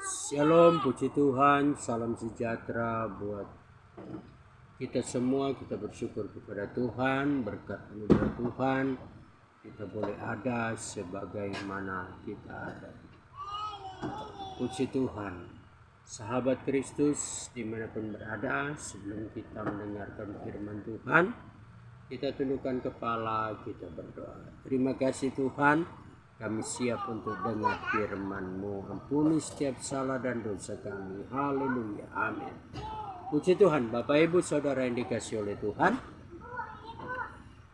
Shalom, puji Tuhan, salam sejahtera buat kita semua. Kita bersyukur kepada Tuhan, berkat anugerah Tuhan kita boleh ada sebagaimana kita ada. Puji Tuhan, sahabat Kristus dimanapun berada, sebelum kita mendengarkan firman Tuhan, kita tundukkan kepala, kita berdoa. Terima kasih Tuhan, kami siap untuk dengar firman-Mu. Ampuni setiap salah dan dosa kami. Haleluya. Amin. Puji Tuhan, Bapak Ibu Saudara yang dikasihi oleh Tuhan.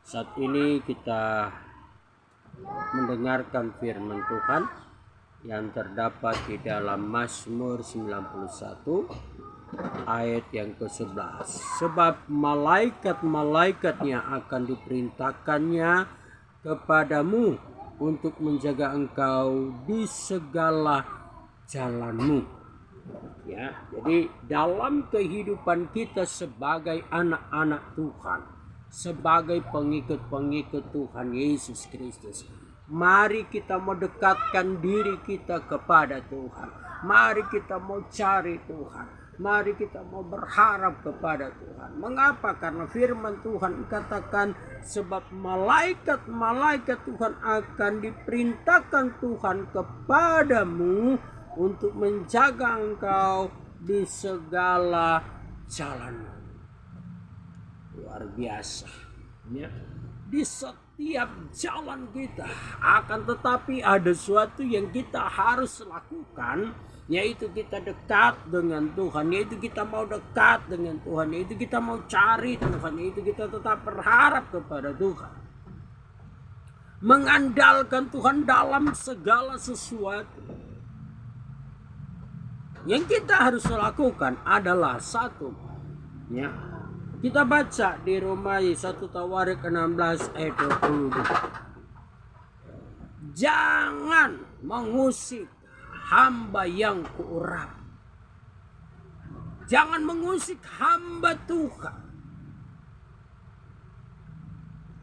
Saat ini kita mendengarkan firman Tuhan yang terdapat di dalam Mazmur 91 ayat yang ke-11. Sebab malaikat-malaikatnya akan diperintahkannya kepadamu untuk menjaga engkau di segala jalanmu. Ya, jadi dalam kehidupan kita sebagai anak-anak Tuhan, sebagai pengikut-pengikut Tuhan Yesus Kristus, mari kita mau dekatkan diri kita kepada Tuhan. Mari kita mau cari Tuhan. Mari kita mau berharap kepada Tuhan. Mengapa? Karena firman Tuhan katakan, sebab malaikat-malaikat Tuhan akan diperintahkan Tuhan kepadamu untuk menjaga engkau di segala jalanmu. Luar biasa. Ya. Di setiap jalan kita, akan tetapi ada sesuatu yang kita harus lakukan, yaitu kita dekat dengan Tuhan, yaitu kita mau dekat dengan Tuhan, yaitu kita mau cari Tuhan, yaitu kita tetap berharap kepada Tuhan, mengandalkan Tuhan dalam segala sesuatu. Yang kita harus lakukan adalah satu, ya, kita baca di Roma 1 Tawarik 16 ayat 22. Jangan mengusik hamba yang kuurap. Jangan mengusik hamba Tuhan.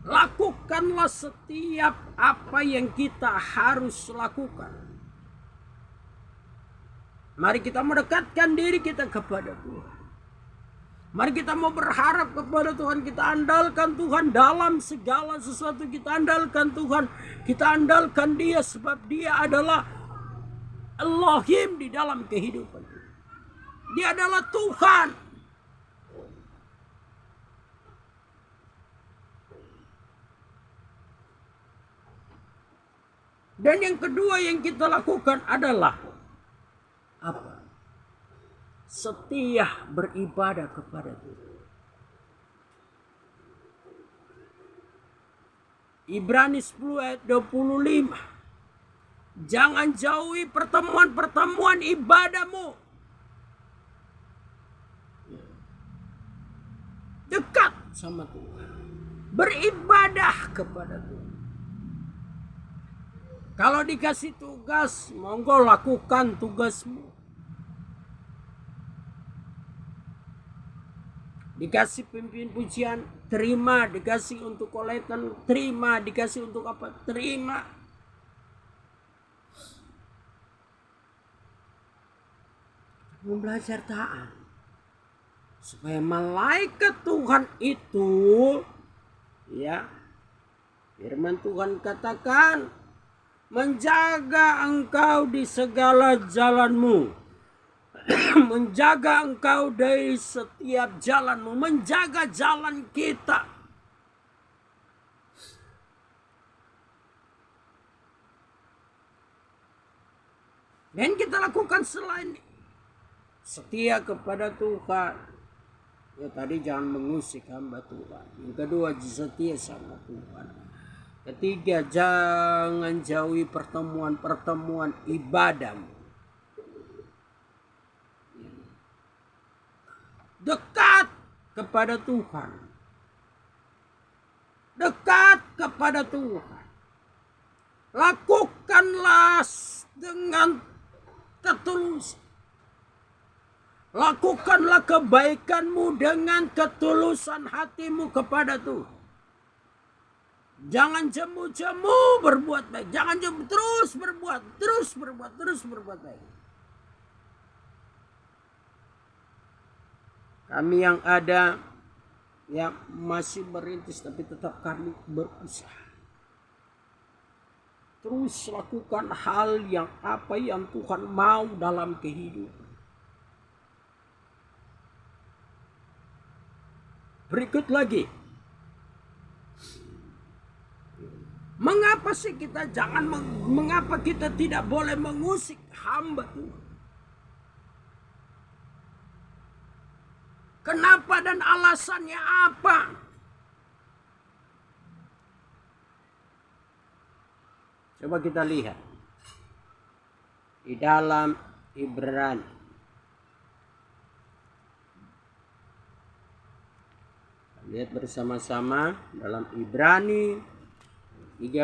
Lakukanlah setiap apa yang kita harus lakukan. Mari kita mendekatkan diri kita kepada Tuhan. Mari kita mau berharap kepada Tuhan. Kita andalkan Tuhan dalam segala sesuatu. Kita andalkan Tuhan. Kita andalkan Dia, sebab Dia adalah Elohim di dalam kehidupan. Dia adalah Tuhan. Dan yang kedua yang kita lakukan adalah apa? Setia beribadah kepada Tuhan. Ibrani 10 ayat 25. Jangan jauhi pertemuan-pertemuan ibadahmu. Dekat sama Tuhan. Beribadah kepada Tuhan. Kalau dikasih tugas, monggo lakukan tugasmu. Dikasih pimpin pujian, terima. Dikasih untuk koletan, terima. Dikasih untuk apa, terima. Belajar taat, supaya malaikat Tuhan itu, ya, firman Tuhan katakan, menjaga engkau di segala jalanmu. Menjaga engkau dari setiap jalanmu. Menjaga jalan kita. Dan kita lakukan selain setia kepada Tuhan. Ya, tadi jangan mengusik hamba Tuhan. Yang kedua, setia sama Tuhan. Ketiga, jangan jauhi pertemuan-pertemuan ibadahmu. Dekat kepada Tuhan. Dekat kepada Tuhan. Lakukanlah dengan ketulusan. Lakukanlah kebaikanmu dengan ketulusan hatimu kepada Tuhan. Jangan jemu-jemu berbuat baik. Jangan terus berbuat baik. Kami yang ada yang masih merintis tapi tetap kami berusaha. Terus lakukan hal yang apa yang Tuhan mau dalam kehidupan. Berikut lagi. Mengapa sih kita mengapa kita tidak boleh mengusik hamba Tuhan? Kenapa dan alasannya apa? Coba kita lihat di dalam Ibrani. Lihat bersama-sama dalam Ibrani 13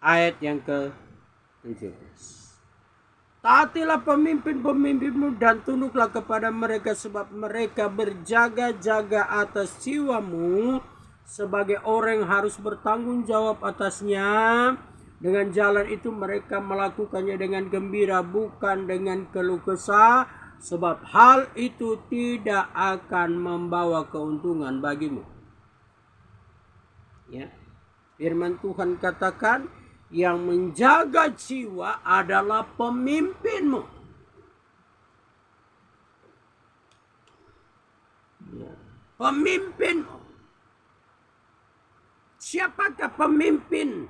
ayat yang ke-17. Taatilah pemimpin-pemimpinmu dan tunduklah kepada mereka, sebab mereka berjaga-jaga atas jiwamu sebagai orang yang harus bertanggung jawab atasnya. Dengan jalan itu mereka melakukannya dengan gembira, bukan dengan keluh kesah, sebab hal itu tidak akan membawa keuntungan bagimu. Ya. Firman Tuhan katakan, yang menjaga jiwa adalah pemimpinmu. Ya. Pemimpinmu. Siapakah pemimpin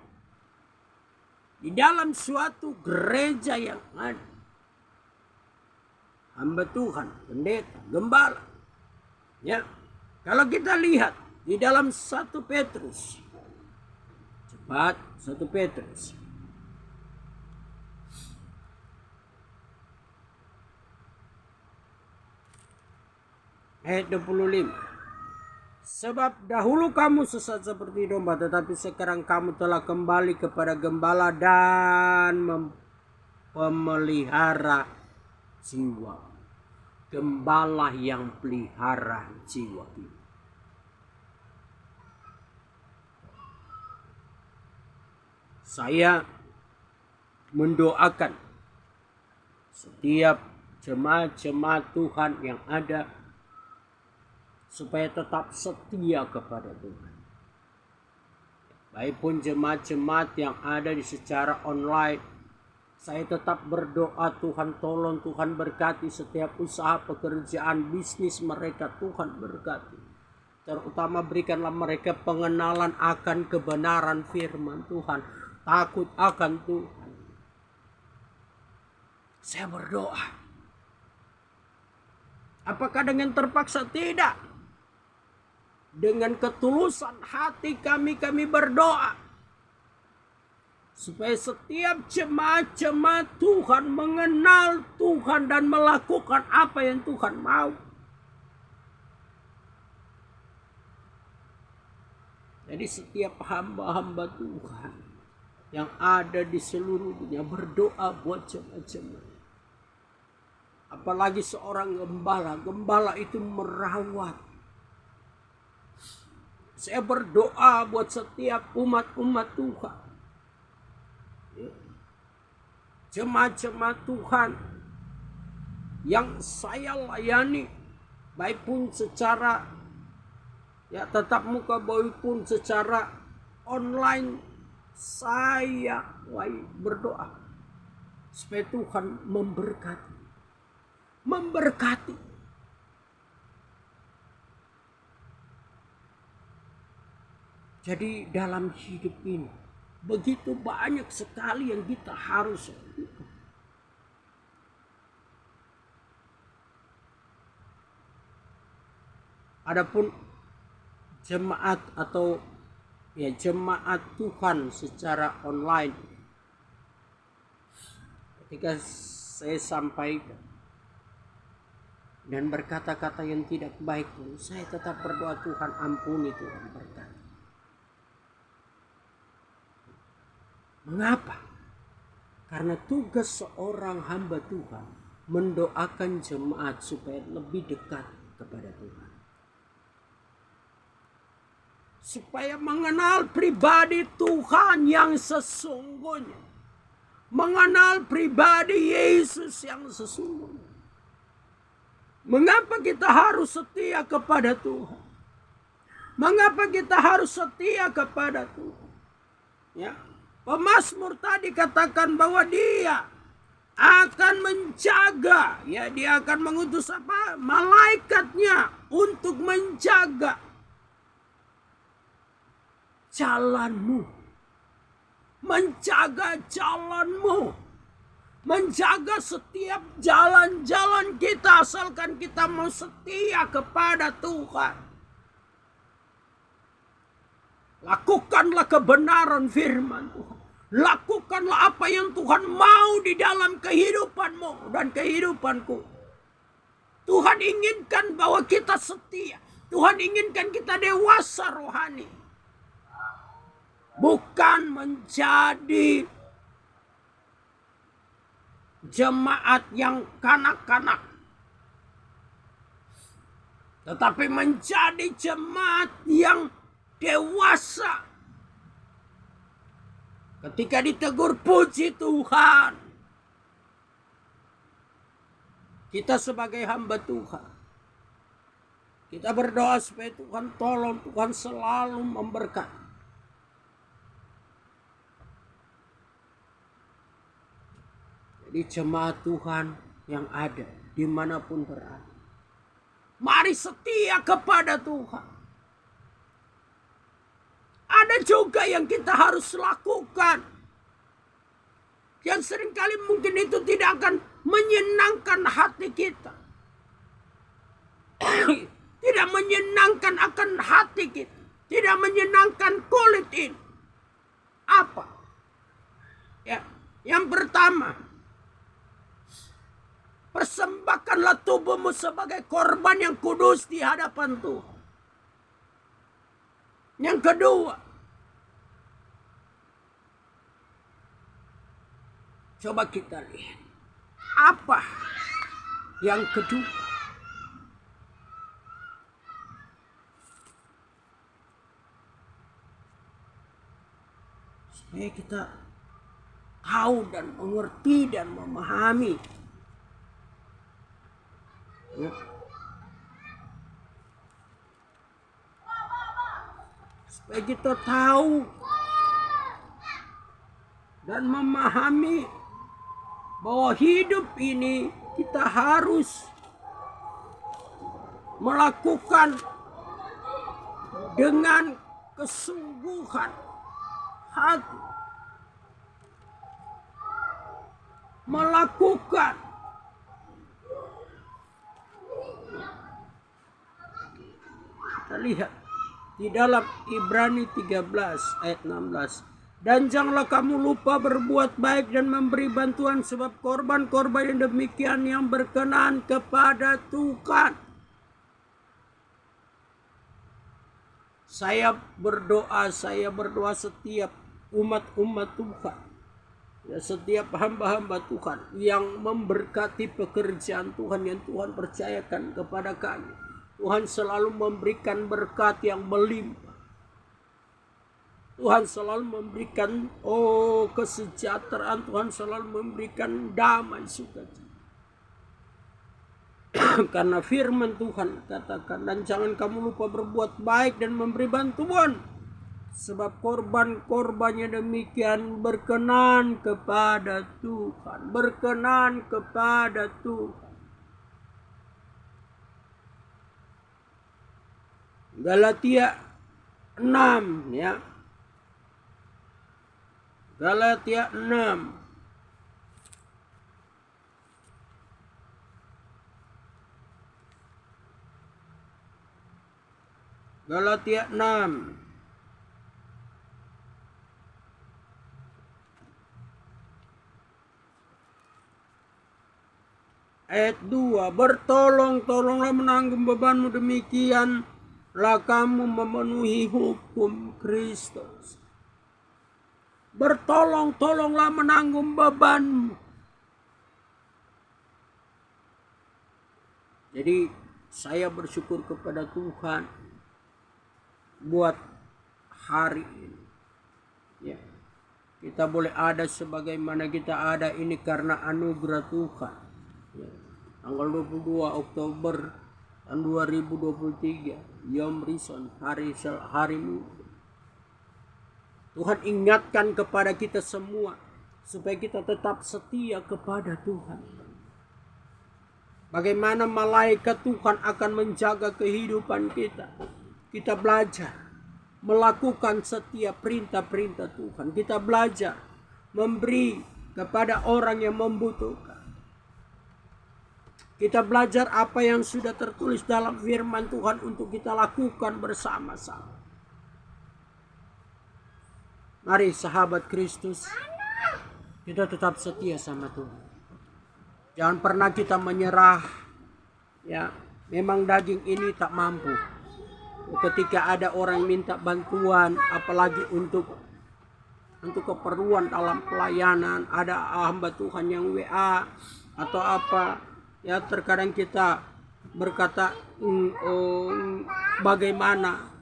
di dalam suatu gereja yang ada? Hamba Tuhan, pendeta, gembala. Ya. Kalau kita lihat di dalam 1 Petrus. Cepat, 1 Petrus. Ayat 25. Sebab dahulu kamu sesat seperti domba, tetapi sekarang kamu telah kembali kepada gembala dan memelihara jiwa. Gembala yang pelihara jiwa kita. Saya mendoakan setiap jemaat-jemaat Tuhan yang ada supaya tetap setia kepada Tuhan. Baik pun jemaat-jemaat yang ada di secara online, saya tetap berdoa, Tuhan tolong, Tuhan berkati setiap usaha, pekerjaan, bisnis mereka, Tuhan berkati. Terutama berikanlah mereka pengenalan akan kebenaran firman Tuhan, takut akan Tuhan. Saya berdoa. Apakah dengan terpaksa? Tidak. Dengan ketulusan hati kami berdoa. Supaya setiap jemaat-jemaat Tuhan mengenal Tuhan dan melakukan apa yang Tuhan mau. Jadi setiap hamba-hamba Tuhan yang ada di seluruh dunia berdoa buat jemaat-jemaat. Apalagi seorang gembala. Gembala itu merawat. Saya berdoa buat setiap umat-umat Tuhan. Jemaat-jemaat Tuhan yang saya layani, baik pun secara tatap muka, baik pun secara online, saya berdoa supaya Tuhan memberkati. Jadi dalam hidup ini begitu banyak sekali yang kita harus lakukan. Adapun jemaat atau jemaat Tuhan secara online, ketika saya sampaikan dan berkata-kata yang tidak baik pun, saya tetap berdoa, Tuhan ampuni, Tuhan berkati. Mengapa? Karena tugas seorang hamba Tuhan mendoakan jemaat supaya lebih dekat kepada Tuhan. Supaya mengenal pribadi Tuhan yang sesungguhnya. Mengenal pribadi Yesus yang sesungguhnya. Mengapa kita harus setia kepada Tuhan? Mengapa kita harus setia kepada Tuhan? Ya. Pemazmur tadi katakan bahwa dia akan menjaga, ya, dia akan mengutus apa? Malaikatnya untuk menjaga jalanmu. Menjaga jalanmu. Menjaga setiap jalan-jalan kita asalkan kita mau setia kepada Tuhan. Lakukanlah kebenaran firman Tuhan. Lakukanlah apa yang Tuhan mau di dalam kehidupanmu dan kehidupanku. Tuhan inginkan bahwa kita setia. Tuhan inginkan kita dewasa rohani. Bukan menjadi jemaat yang kanak-kanak, tetapi menjadi jemaat yang dewasa. Ketika ditegur, puji Tuhan. Kita sebagai hamba Tuhan, kita berdoa supaya Tuhan tolong, Tuhan selalu memberkati. Di jemaat Tuhan yang ada dimanapun berada, mari setia kepada Tuhan. Ada juga yang kita harus lakukan, yang seringkali mungkin itu tidak akan menyenangkan hati kita, tidak menyenangkan akan hati kita, tidak menyenangkan kulit ini. Apa? Ya, yang pertama, persembahkanlah tubuhmu sebagai korban yang kudus di hadapan Tuhan. Yang kedua, coba kita lihat apa yang kedua. Supaya kita tahu dan mengerti dan memahami. Ya. Supaya kita tahu dan memahami bahwa hidup ini kita harus melakukan dengan kesungguhan hati, melakukan kita lihat di dalam Ibrani 13 ayat 16. Dan janganlah kamu lupa berbuat baik dan memberi bantuan, sebab korban-korban yang demikian yang berkenan kepada Tuhan. Saya berdoa setiap umat-umat Tuhan, ya, setiap hamba-hamba Tuhan yang memberkati pekerjaan Tuhan yang Tuhan percayakan kepada kami. Tuhan selalu memberikan berkat yang melimpah. Tuhan selalu memberikan kesejahteraan. Tuhan selalu memberikan damai sukacita. Karena firman Tuhan katakan, dan jangan kamu lupa berbuat baik dan memberi bantuan, sebab korban-korbannya demikian berkenan kepada Tuhan. Berkenan kepada Tuhan. Galatia 6, ya. Galatia 6. Galatia 6. Ayat 2. Bertolong-tolonglah menanggung bebanmu, demikianlah kamu memenuhi hukum Kristus. Bertolong-tolonglah menanggung bebanmu. Jadi saya bersyukur kepada Tuhan buat hari ini. Ya. Kita boleh ada sebagaimana kita ada ini karena anugerah Tuhan. Ya. tanggal 22 Oktober tahun 2023, Yom Rison, hari Minggu. Tuhan ingatkan kepada kita semua supaya kita tetap setia kepada Tuhan. Bagaimana malaikat Tuhan akan menjaga kehidupan kita. Kita belajar melakukan setiap perintah-perintah Tuhan. Kita belajar memberi kepada orang yang membutuhkan. Kita belajar apa yang sudah tertulis dalam firman Tuhan untuk kita lakukan bersama-sama. Mari sahabat Kristus, kita tetap setia sama Tuhan. Jangan pernah kita menyerah. Ya, memang daging ini tak mampu. Ketika ada orang minta bantuan, apalagi untuk keperluan dalam pelayanan, ada hamba Tuhan yang WA atau apa, ya terkadang kita berkata bagaimana,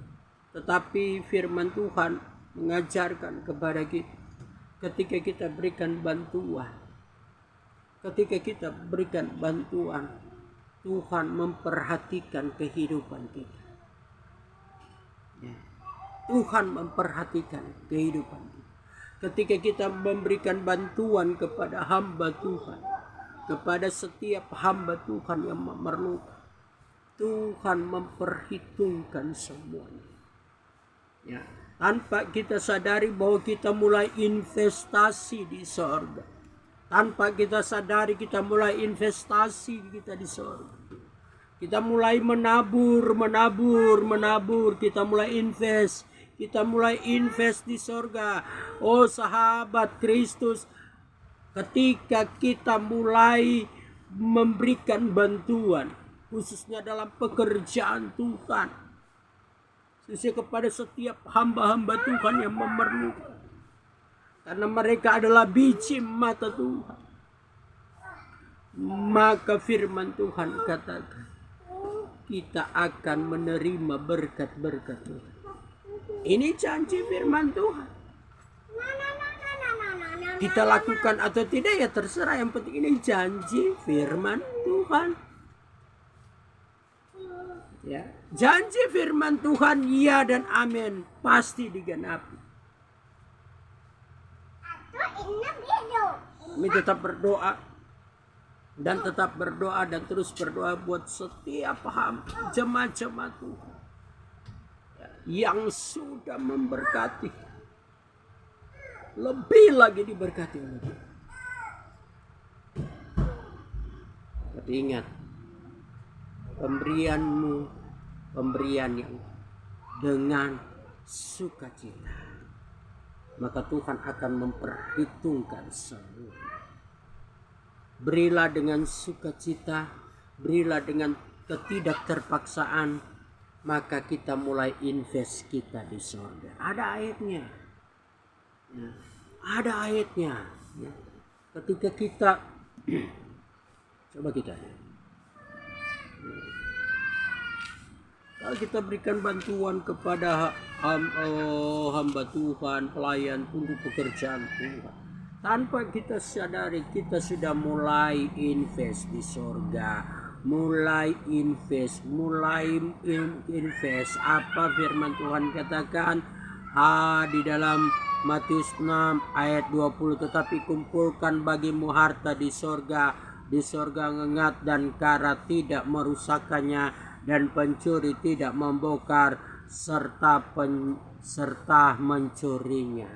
tetapi firman Tuhan mengajarkan kepada kita, ketika kita berikan bantuan, Tuhan memperhatikan kehidupan kita. Ya. Tuhan memperhatikan kehidupan kita. Ketika kita memberikan bantuan kepada hamba Tuhan, kepada setiap hamba Tuhan yang memerlukan, Tuhan memperhitungkan semuanya. Ya. Tanpa kita sadari bahwa kita mulai investasi di sorga. Tanpa kita sadari kita mulai investasi kita di sorga. Kita mulai menabur. Kita mulai invest. Kita mulai invest di sorga. Oh sahabat Kristus, ketika kita mulai memberikan bantuan, khususnya dalam pekerjaan Tuhan, khususnya kepada setiap hamba-hamba Tuhan yang memerlukan, karena mereka adalah biji mata Tuhan, maka firman Tuhan katakan kita akan menerima berkat-berkat Tuhan. Ini janji firman Tuhan. Kita lakukan atau tidak ya terserah, yang penting ini janji firman Tuhan. Ya, janji firman Tuhan ya dan amin, pasti digenapi. Kami tetap berdoa dan terus berdoa buat setiap jemaat-jemaat Tuhan yang sudah memberkati, lebih lagi diberkati oleh Tuhan. Tapi ingat, pemberianmu pemberian yang dengan sukacita, maka Tuhan akan memperhitungkan semua. Berilah dengan sukacita, berilah dengan ketidakterpaksaan, maka kita mulai invest kita di sorga. Ada ayatnya. Ya, ada ayatnya. Ya. Ketika kita coba kita ya. Kalau kita berikan bantuan kepada hamba Tuhan, pelayan untuk pekerjaan Tuhan, tanpa kita sadari kita sudah mulai invest di sorga. Mulai invest apa firman Tuhan katakan di dalam Matius 6 ayat 20, tetapi kumpulkan bagimu harta di sorga ngengat dan karat tidak merusakkannya, dan pencuri tidak membongkar serta mencurinya.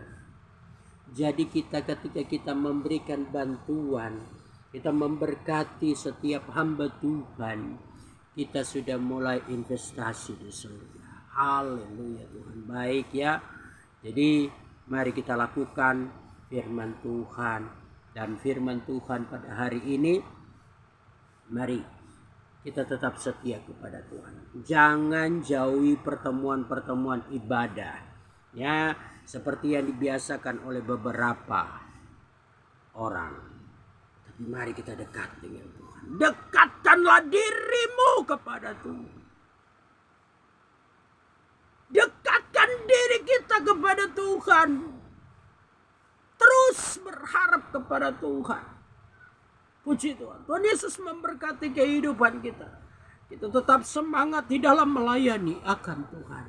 Jadi ketika kita memberikan bantuan, kita memberkati setiap hamba Tuhan, kita sudah mulai investasi di surga. Haleluya Tuhan. Baik ya. Jadi mari kita lakukan firman Tuhan. Dan firman Tuhan pada hari ini, mari kita tetap setia kepada Tuhan. Jangan jauhi pertemuan-pertemuan ibadah. Ya, seperti yang dibiasakan oleh beberapa orang. Mari kita dekat dengan Tuhan. Dekatkanlah dirimu kepada Tuhan. Dekatkan diri kita kepada Tuhan. Terus berharap kepada Tuhan. Puji Tuhan. Tuhan Yesus memberkati kehidupan kita. Kita tetap semangat di dalam melayani akan Tuhan.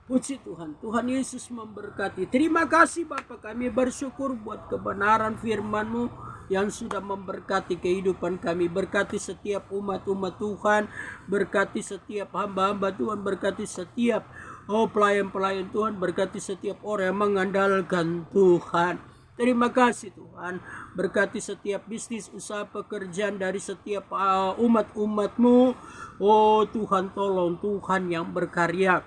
Puji Tuhan, Tuhan Yesus memberkati. Terima kasih Bapa, kami bersyukur buat kebenaran firman-Mu yang sudah memberkati kehidupan kami. Berkati setiap umat-umat Tuhan, berkati setiap hamba-hamba Tuhan, berkati setiap pelayan-pelayan Tuhan, berkati setiap orang yang mengandalkan Tuhan. Terima kasih Tuhan, berkati setiap bisnis, usaha, pekerjaan dari setiap umat-umat-Mu. Oh Tuhan, tolong Tuhan yang berkarya.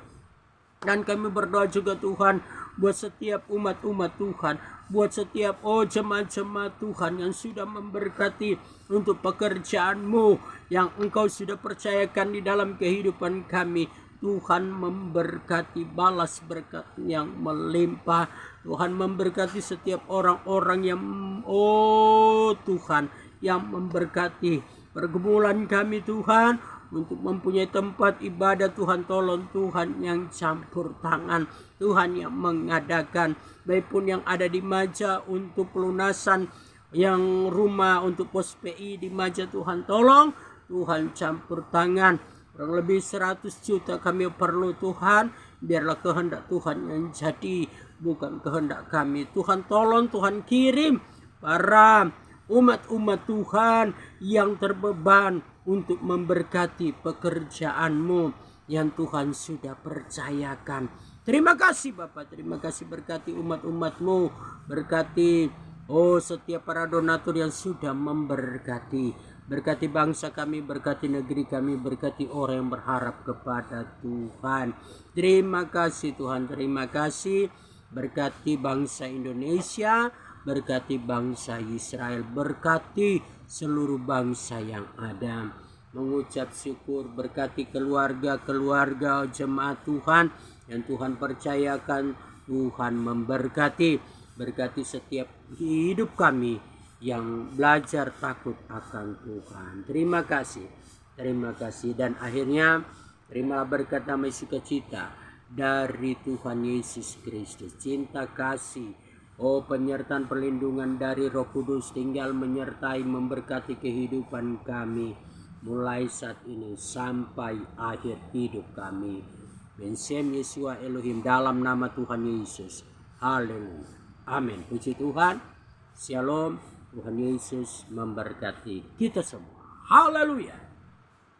Dan kami berdoa juga Tuhan buat setiap umat-umat Tuhan, buat setiap jemaat-jemaat Tuhan yang sudah memberkati untuk pekerjaan-Mu yang Engkau sudah percayakan di dalam kehidupan kami. Tuhan memberkati, balas berkat yang melimpah. Tuhan memberkati setiap orang-orang yang Tuhan yang memberkati pergumulan kami Tuhan. Untuk mempunyai tempat ibadah Tuhan, tolong Tuhan yang campur tangan, Tuhan yang mengadakan, baik pun yang ada di Maja untuk pelunasan, yang rumah untuk pos PI di Maja Tuhan, tolong Tuhan campur tangan. Kurang lebih 100 juta kami perlu Tuhan, biarlah kehendak Tuhan yang jadi, bukan kehendak kami. Tuhan tolong, Tuhan kirim para umat-umat Tuhan yang terbeban untuk memberkati pekerjaan-Mu yang Tuhan sudah percayakan. Terima kasih Bapak, terima kasih, berkati umat-umat-Mu, berkati setiap para donatur yang sudah memberkati. Berkati bangsa kami, berkati negeri kami, berkati orang yang berharap kepada Tuhan. Terima kasih Tuhan, terima kasih. Berkati bangsa Indonesia, berkati bangsa Israel, berkati seluruh bangsa yang ada. Mengucap syukur, berkati keluarga-keluarga jemaat Tuhan yang Tuhan percayakan. Tuhan memberkati, berkati setiap hidup kami yang belajar takut akan Tuhan. Terima kasih, terima kasih. Dan akhirnya terimalah berkat damai sukacita dari Tuhan Yesus Kristus, cinta kasih, penyertaan perlindungan dari Roh Kudus tinggal menyertai memberkati kehidupan kami mulai saat ini sampai akhir hidup kami. Bensem Yesua Elohim, dalam nama Tuhan Yesus. Haleluya. Amin. Puji Tuhan. Shalom. Tuhan Yesus memberkati kita semua. Haleluya.